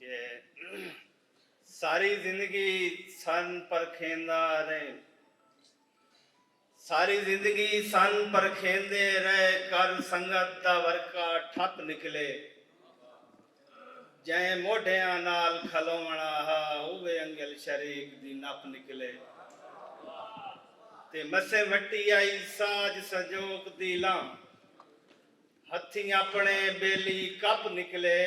कि सारी जिंदगी सन परखेंदा रहे, सारी जिंदगी सन परखेंदे रहे, कर संगत दा वर्का ठप निकले। जै मोढियां नाल खलोवना हा उवे अंगल शरीक दी नप निकले। ते मसे मट्टी आई साज सजोक दी लां, हथी अपने बेली कप निकले।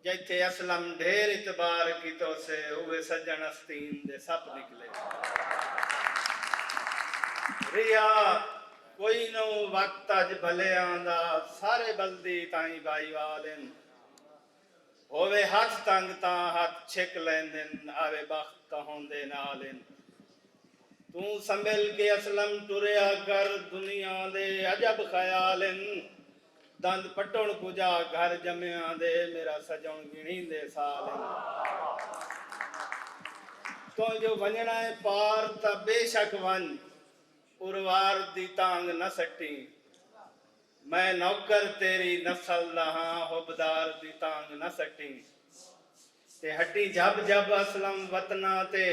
जैथे असलम ढेर इतबार कितो से उवे सज्जन अस्तीन दे सप निकले। रिया कोई नो वक्त अज भले आंदा, सारे बल्दी ताई बाई वालेन। होवे हाथ तंग ता हाथ छिक लैंदन, आवे बख्त होंदे नालेन। तू संभल के असलम टुरिया कर दुनिया दे अजब ख्यालन। दंद पटण कुजा घर जमिया दे, मेरा सजन गिणी दे सालन। तो जो वंजना है पार ता बेशक वन, उर्वार दी तांग न सटी। मैं नौकर तेरी नस्ल दा हां, हुबदार दी तांग न सटी। ते हटी जब जब असलम वतना ते,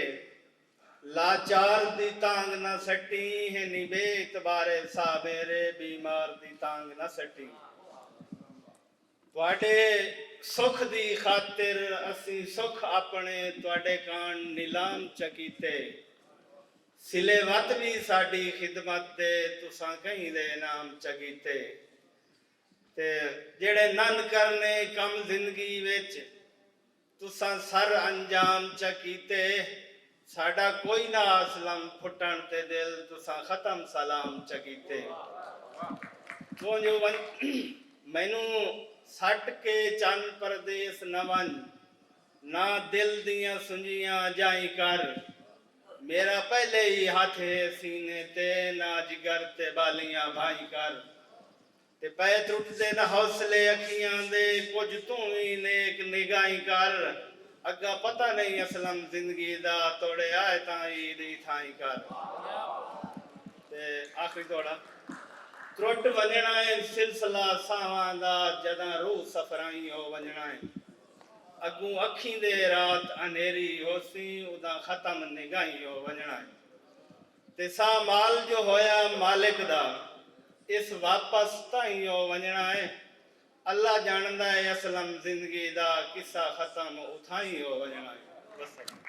लाचार दी तांग न सटी। है निबे इतबारे सा मेरे, बीमार दी तांग न सटी। तुहाडे सुख दी खातिर असी सुख अपने तुहाडे कान नीलाम चकीते। सिले वत भी साडी खिदमत दे, तुसां कहीं दे नाम चकीते। ते जेड़े नन करने कम जिंदगी विच, तुसां सर अंजाम चकीते। साडा कोई ना असलम फुटन ते दिल, तुसां खत्म सलाम चकीते। तो जो मैनू सट के चन परदेस नवन, ना दिल दियां सुंजियां जाई कर। मेरा पहले ही हाथ है सीने ते, ना जिगर ते बालियां भाई कर। ते पै त्रुटदे न हौसले अखियां दे, कुछ तू ही नेक निगाही कर। अग्गा पता नहीं असलम जिंदगी दा, तोड़े आए ताई दी थाई कर। ते आखिरी तोड़ा त्रुट वंजना है सिलसिला सावां दा, जदां रूह सफराई हो वंजना है। अगू अखीं दे रात अंधेरी होसी, उदा खत्म निगाही हो वंजना है। ते सा माल जो होया मालिक दा, इस वापस ताई हो वंजना है। अल्लाह जानदा है असलम जिंदगी दा, किस्सा खत्म उठाई हो वंजना है। बस।